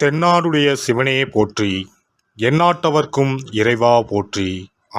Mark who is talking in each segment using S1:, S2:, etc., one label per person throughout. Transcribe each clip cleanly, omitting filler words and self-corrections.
S1: தென்னாடுடைய சிவனே போற்றி, எந்நாட்டவர்க்கும் இறைவா போற்றி.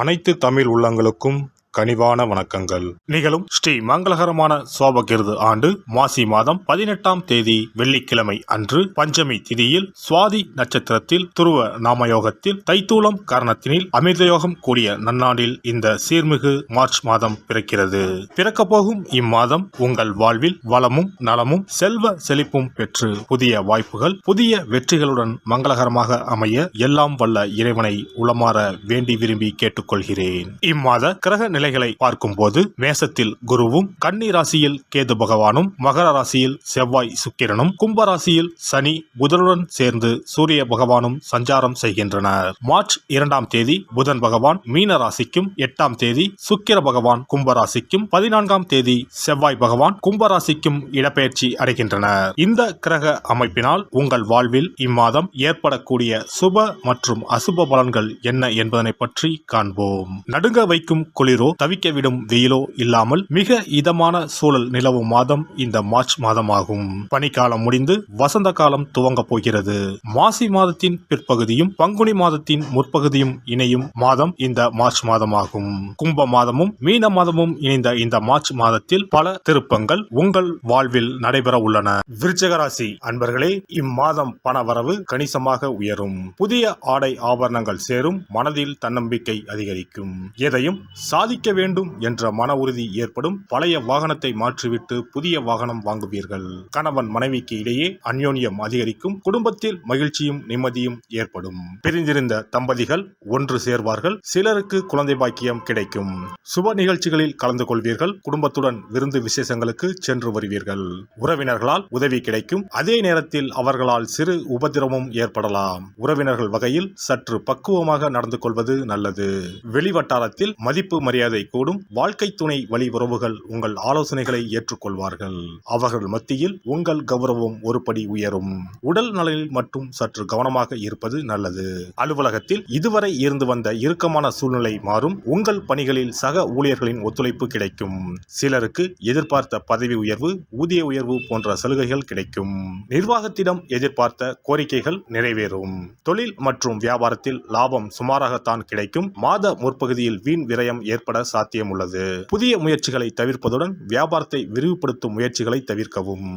S1: அனைத்து தமிழ் உள்ளங்களுக்கும் கனிவான வணக்கங்கள். நிகழும் ஸ்ரீ மங்களகரமான சோபகிருது ஆண்டு மாசி மாதம் 18ஆம் தேதி வெள்ளிக்கிழமை அன்று பஞ்சமி திதியில் சுவாதி நட்சத்திரத்தில் துருவ நாமயோகத்தில் தைத்தூலம் காரணத்தினில் அமிர்தயோகம் கூடிய நன்னாண்டில் இந்த சீர்மிகு மார்ச் மாதம் பிறக்கிறது. பிறக்க போகும் இம்மாதம் உங்கள் வாழ்வில் வளமும் நலமும் செல்வ செழிப்பும் பெற்று புதிய வாய்ப்புகள் புதிய வெற்றிகளுடன் மங்களகரமாக அமைய எல்லாம் வல்ல இறைவனை உளமாற வேண்டி விரும்பி கேட்டுக்கொள்கிறேன். இம்மாத கிரக நிலைகளை பார்க்கும் போது மேசத்தில் குருவும், கன்னி ராசியில் கேது பகவானும், மகர ராசியில் செவ்வாய் சுக்கிரனும், கும்ப ராசியில் சனி புதனுடன் சேர்ந்து சூரிய பகவானும் சஞ்சாரம் செய்கின்றனர். மார்ச் 2ஆம் தேதி புதன் பகவான் மீன ராசிக்கும், 8ஆம் தேதி சுக்கிர பகவான் கும்ப ராசிக்கும், 14ஆம் தேதி செவ்வாய் பகவான் கும்ப ராசிக்கும் இடப்பெயர்ச்சி அடைகின்றனர். இந்த கிரக அமைப்பினால் உங்கள் வாழ்வில் இம்மாதம் ஏற்படக்கூடிய சுப மற்றும் அசுப பலன்கள் என்ன என்பதனை பற்றி காண்போம். நடுங்க வைக்கும் குளிரோ தவிக்க விடும் வெயிலோ இல்லாமல் மிக இதமான சூழல் நிலவும் மாதம் இந்த மார்ச் மாதமாகும். பனிக்காலம் முடிந்து வசந்த காலம் துவங்க போகிறது. மாசி மாதத்தின் பிற்பகுதியும் பங்குனி மாதத்தின் முற்பகுதியும் இணையும் மாதம் இந்த மார்ச் மாதமாகும். கும்ப மாதமும் மீன மாதமும் இணைந்த இந்த மார்ச் மாதத்தில் பல திருப்பங்கள் உங்கள் வாழ்வில் நடைபெற உள்ளன. விருச்சிக ராசி அன்பர்களே, இம்மாதம் பணவரவு கணிசமாக உயரும். புதிய ஆடை ஆபரணங்கள் சேரும். மனதில் தன்னம்பிக்கை அதிகரிக்கும். எதையும் சாதிக்க வேண்டும் என்ற மன உறுதி ஏற்படும். பழைய வாகனத்தை மாற்றிவிட்டு புதிய வாகனம் வாங்குவீர்கள். கணவன் மனைவிக்கு இடையே அந்யோன்யம் அதிகரிக்கும். குடும்பத்தில் மகிழ்ச்சியும் நிம்மதியும் ஏற்படும். பிரிந்திருந்த தம்பதிகள் ஒன்று சேர்வார்கள். சிலருக்கு குழந்தை பாக்கியம் கிடைக்கும். சுப நிகழ்ச்சிகளில் கலந்து கொள்வீர்கள். குடும்பத்துடன் விருந்து விசேஷங்களுக்கு சென்று வருவீர்கள். உறவினர்களால் உதவி கிடைக்கும். அதே நேரத்தில் அவர்களால் சிறு உபதிரவமும் ஏற்படலாம். உறவினர்கள் வகையில் சற்று பக்குவமாக நடந்து கொள்வது நல்லது. வெளிவட்டாரத்தில் மதிப்பு மரியாதை கூடும். வாழ்க்கை துணை வழி உறவுகள் உங்கள் ஆலோசனைகளை ஏற்றுக்கொள்வார்கள். அவர்கள் மத்தியில் உங்கள் கௌரவம் ஒருபடி உயரும். உடல் நலனில் மட்டும் சற்று கவனமாக இருப்பது நல்லது. அலுவலகத்தில் இதுவரை இருந்து வந்த இறுக்கமான சூழ்நிலை மாறும். உங்கள் பணிகளில் சக ஊழியர்களின் ஒத்துழைப்பு கிடைக்கும். சிலருக்கு எதிர்பார்த்த பதவி உயர்வு, ஊதிய உயர்வு போன்ற சலுகைகள் கிடைக்கும். நிர்வாகத்திடம் எதிர்பார்த்த கோரிக்கைகள் நிறைவேறும். தொழில் மற்றும் வியாபாரத்தில் லாபம் சுமாராகத்தான் கிடைக்கும். மாத முற்பகுதியில் வீண் விரயம் ஏற்பட சாத்தியம் உள்ளது. புதிய முயற்சிகளை தவிர்ப்பதுடன் வியாபாரத்தை விரிவுபடுத்தும் முயற்சிகளை தவிர்க்கவும்.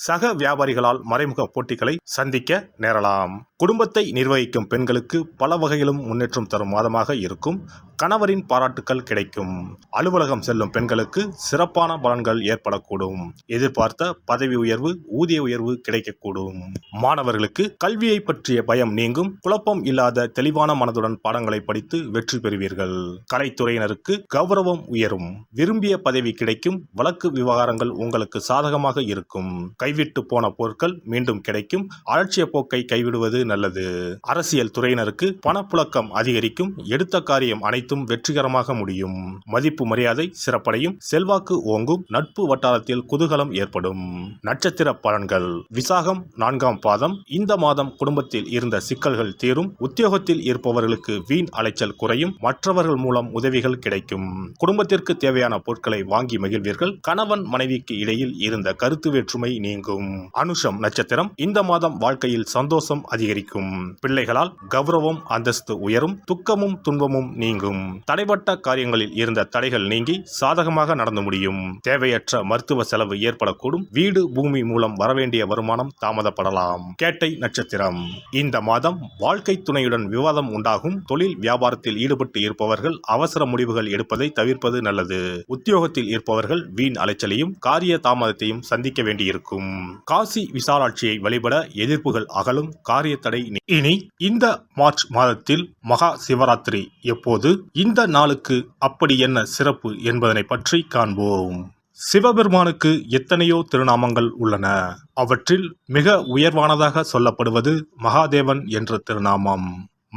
S1: சக வியாபாரிகளால் மறைமுக போட்டிகளை சந்திக்க நேரலாம். குடும்பத்தை நிர்வகிக்கும் பெண்களுக்கு பல வகையிலும் முன்னேற்றம் தரும் மாதமாக இருக்கும். கணவரின் பாராட்டுக்கள் கிடைக்கும். அலுவலகம் செல்லும் பெண்களுக்கு சிறப்பான பலன்கள் ஏற்படக்கூடும். எதிர்பார்த்த பதவி உயர்வு, ஊதிய உயர்வு கிடைக்கக்கூடும். மாணவர்களுக்கு கல்வியை பற்றிய பயம் நீங்கும். குழப்பம் இல்லாத தெளிவான மனதுடன் பாடங்களை படித்து வெற்றி பெறுவீர்கள். கலைத்துறையினருக்கு கௌரவம் உயரும். விரும்பிய பதவி கிடைக்கும். வழக்கு விவகாரங்கள் உங்களுக்கு சாதகமாக இருக்கும். கைவிட்டு போன பொருட்கள் மீண்டும் கிடைக்கும். அலட்சிய போக்கை கைவிடுவது நல்லது. அரசியல் துறையினருக்கு பணப்புழக்கம் அதிகரிக்கும். எடுத்த காரியம் அனைத்தும் வெற்றிகரமாக முடியும். மதிப்பு மரியாதை சிறப்படையும். செல்வாக்கு ஓங்கும். நட்பு வட்டாரத்தில் குதூகலம் ஏற்படும். நட்சத்திர பலன்கள். விசாகம் 4ஆம் பாதம். இந்த மாதம் குடும்பத்தில் இருந்த சிக்கல்கள் தீரும். உத்தியோகத்தில் இருப்பவர்களுக்கு வீண் அலைச்சல் குறையும். மற்றவர்கள் மூலம் உதவிகள் கிடைக்கும். குடும்பத்திற்கு தேவையான பொருட்களை வாங்கி மகிழ்வீர்கள். கணவன் மனைவிக்கு இடையில் இருந்த கருத்து வேற்றுமை நீங்கும். அனுஷம் நட்சத்திரம். இந்த மாதம் வாழ்க்கையில் சந்தோஷம் அதிகரிக்கும். பிள்ளைகளால் கௌரவம் அந்தஸ்து உயரும். துக்கமும் துன்பமும் நீங்கும். தடைப்பட்ட காரியங்களில் இருந்த தடைகள் நீங்கி சாதகமாக நடந்து முடியும். தேவையற்ற மருத்துவ செலவு ஏற்படக்கூடும். வீடு பூமி மூலம் வரவேண்டிய வருமானம் தாமதப்படலாம். கேட்டை நட்சத்திரம். இந்த மாதம் வாழ்க்கை துணையுடன் விவாதம் உண்டாகும். தொழில் வியாபாரத்தில் ஈடுபட்டு இருப்பவர்கள் அவசர முடிவுகள் எடுப்பதை தவிர்ப்பது நல்லது. உத்தியோகத்தில் இருப்பவர்கள் வீண் அலைச்சலையும் காரிய தாமதத்தையும் சந்திக்க வேண்டியிருக்கும். காசி விசாலாட்சியை வழிபட எதிர்ப்புகள் அகலும். காரிய தடை. இனி இந்த மார்ச் மாதத்தில் மகா சிவராத்திரி எப்போது, இந்த நாளுக்கு அப்படி என்ன சிறப்பு என்பதனை பற்றி காண்போம். சிவபெருமானுக்கு எத்தனையோ திருநாமங்கள் உள்ளன. அவற்றில் மிக உயர்வானதாக சொல்லப்படுவது மகாதேவன் என்ற திருநாமம்.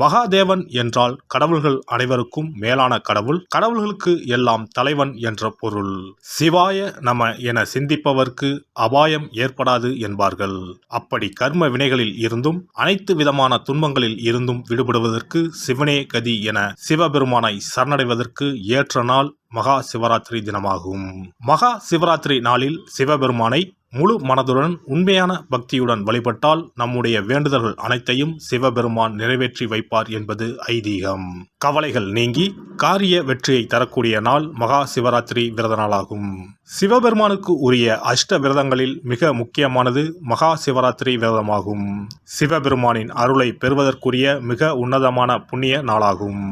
S1: மகாதேவன் என்றால் கடவுள்கள் அனைவருக்கும் மேலான கடவுள். கடவுள்களுக்கு எல்லாம் தலைவன் என்ற பொருள். சிவாய நம என சிந்திப்பவர்க்கு அபாயம் ஏற்படாது என்பார்கள். அப்படி கர்ம வினைகளில் இருந்தும் அனைத்து விதமான துன்பங்களில் இருந்தும் விடுபடுவதற்கு சிவனே கதி என சிவபெருமானை சரணடைவதற்கு ஏற்ற நாள் மகா சிவராத்திரி தினமாகும். மகா சிவராத்திரி நாளில் சிவபெருமானை முழு மனதுடன் உண்மையான பக்தியுடன் வழிபட்டால் நம்முடைய வேண்டுதல்கள் அனைத்தையும் சிவபெருமான் நிறைவேற்றி வைப்பார் என்பது ஐதீகம். கவலைகள் நீங்கி காரிய வெற்றியை தரக்கூடிய நாள் மகா சிவராத்திரி விரத நாளாகும். சிவபெருமானுக்கு உரிய அஷ்ட விரதங்களில் மிக முக்கியமானது மகா சிவராத்திரி விரதமாகும். சிவபெருமானின் அருளை பெறுவதற்குரிய மிக உன்னதமான புண்ணிய நாளாகும்.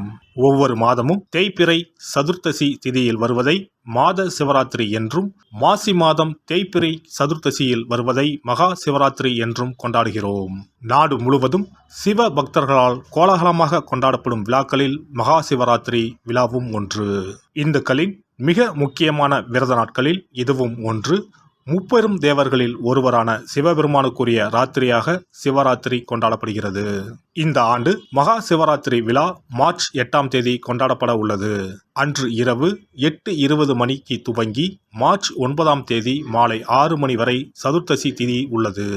S1: ஒவ்வொரு மாதமும் தேய்பிறை சதுர்த்தசி திதியில் வருவதை மாத சிவராத்திரி என்றும், மாசி மாதம் தேய்பிறை சதுர்த்தசியில் வருவதை மகா சிவராத்திரி என்றும் கொண்டாடுகிறோம். நாடு முழுவதும் சிவ பக்தர்களால் கோலாகலமாக கொண்டாடப்படும் விழாக்களில் மகா சிவராத்திரி விழாவும் ஒன்று. இந்துக்களின் மிக முக்கியமான விரத நாட்களில் இதுவும் ஒன்று. முப்பெரும் தேவர்களில் ஒருவரான சிவபெருமானுக்குரிய ராத்திரியாக சிவராத்திரி கொண்டாடப்படுகிறது. இந்த ஆண்டு மகா சிவராத்திரி விழா மார்ச் 8ஆம் தேதி கொண்டாடப்பட உள்ளது. அன்று இரவு 8:20 மணிக்கு துவங்கி மார்ச் 9ஆம் தேதி மாலை 6 மணி வரை சதுர்த்தசி திதி உள்ளது.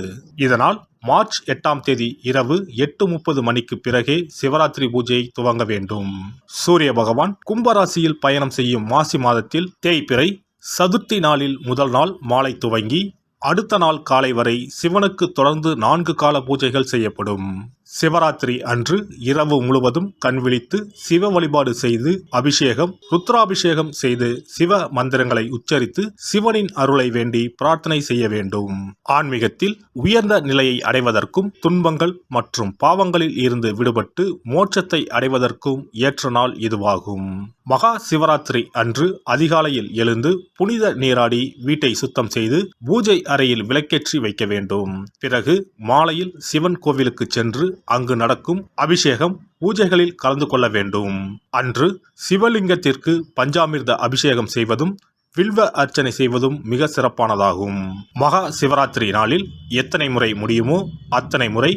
S1: இதனால் மார்ச் 8ஆம் தேதி இரவு 8:30 மணிக்கு பிறகே சிவராத்திரி பூஜை துவங்க வேண்டும். சூரிய பகவான் கும்பராசியில் பயணம் செய்யும் மாசி மாதத்தில் தேய்பிறை சதுர்த்தி நாளில் முதல் நாள் மாலை துவங்கி அடுத்த நாள் காலை வரை சிவனுக்கு தொடர்ந்து 4 கால பூஜைகள் செய்யப்படும். சிவராத்திரி அன்று இரவு முழுவதும் கண் விழித்து சிவ வழிபாடு செய்து அபிஷேகம், ருத்ராபிஷேகம் செய்து சிவ மந்திரங்களை உச்சரித்து சிவனின் அருளை வேண்டி பிரார்த்தனை செய்ய வேண்டும். ஆன்மீகத்தில் உயர்ந்த நிலையை அடைவதற்கும், துன்பங்கள் மற்றும் பாவங்களில் இருந்து விடுபட்டு மோட்சத்தை அடைவதற்கும் ஏற்ற நாள் இதுவாகும். மகா சிவராத்திரி அன்று அதிகாலையில் எழுந்து புனித நீராடி வீட்டை சுத்தம் செய்து பூஜை அறையில் விளக்கேற்றி வைக்க வேண்டும். பிறகு மாலையில் சிவன் கோவிலுக்கு சென்று அங்கு நடக்கும் அபிஷேகம் பூஜைகளில் கலந்து கொள்ள வேண்டும். அன்று சிவலிங்கத்திற்கு பஞ்சாமிர்த அபிஷேகம் செய்வதும் வில்வ அர்ச்சனை செய்வதும் மிக சிறப்பானதாகும். மகா சிவராத்திரி நாளில் எத்தனை முறை முடியுமோ அத்தனை முறை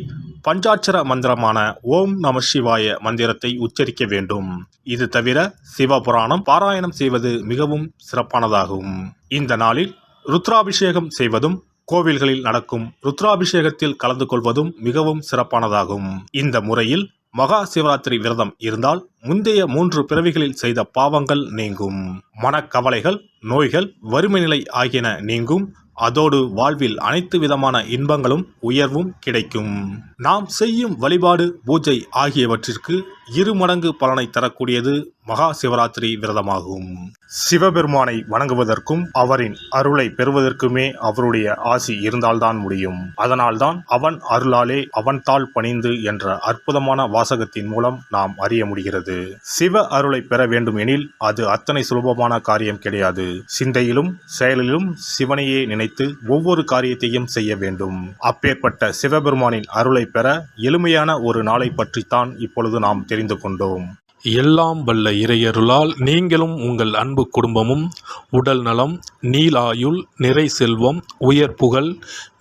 S1: பஞ்சாட்சர மந்திரமான ஓம் நம சிவாய மந்திரத்தை உச்சரிக்க வேண்டும். இது தவிர சிவபுராணம் பாராயணம் செய்வது மிகவும் சிறப்பானதாகும். இந்த நாளில் ருத்ராபிஷேகம் செய்வதும் கோவில்களில் நடக்கும் ருத்ராபிஷேகத்தில் கலந்து கொள்வதும் மிகவும் சிறப்பானதாகும். இந்த முறையில் மகா சிவராத்திரி விரதம் இருந்தால் முந்தைய 3 பிறவிகளில் செய்த பாவங்கள் நீங்கும். மனக்கவலைகள், நோய்கள், வறுமை நிலை ஆகியன நீங்கும். அதோடு வாழ்வில் அனைத்து விதமான இன்பங்களும் உயர்வும் கிடைக்கும். நாம் செய்யும் வழிபாடு, பூஜை ஆகியவற்றிற்கு 2 மடங்கு பலனை தரக்கூடியது மகா சிவராத்திரி விரதமாகும். சிவபெருமானை வணங்குவதற்கும் அவரின் அருளை பெறுவதற்குமே அவருடைய ஆசி இருந்தால்தான் முடியும். அதனால்தான் அவன் அருளாலே அவன் தாள் பணிந்து என்ற அற்புதமான வாசகத்தின் மூலம் நாம் அறிய முடிகிறது. சிவ அருளை பெற வேண்டும் எனில் அது அத்தனை சுலபமான காரியம் கிடையாது. சிந்தையிலும் செயலிலும் சிவனையே நினைத்து ஒவ்வொரு காரியத்தையும் செய்ய வேண்டும். அப்பேற்பட்ட சிவபெருமானின் அருளை பெற எளிமையான ஒரு நாளை பற்றித்தான் இப்பொழுது நாம் தெரிந்து கொண்டோம்.
S2: எல்லாம் வல்ல இறையருளால் நீங்களும் உங்கள் அன்பு குடும்பமும் உடல் நலம், நீலாயுள், நிறை செல்வம், உயர் புகழ்,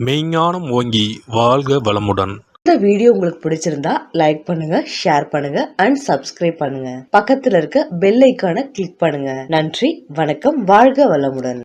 S2: மெய்ஞானம் ஓங்கி வாழ்க வளமுடன்.
S3: இந்த வீடியோ உங்களுக்கு பிடிச்சிருந்தா லைக் பண்ணுங்க, ஷேர் பண்ணுங்க அண்ட் சப்ஸ்கிரைப் பண்ணுங்க. பக்கத்துல இருக்க பெல் ஐகானை கிளிக் பண்ணுங்க. நன்றி, வணக்கம், வாழ்க வளமுடன்.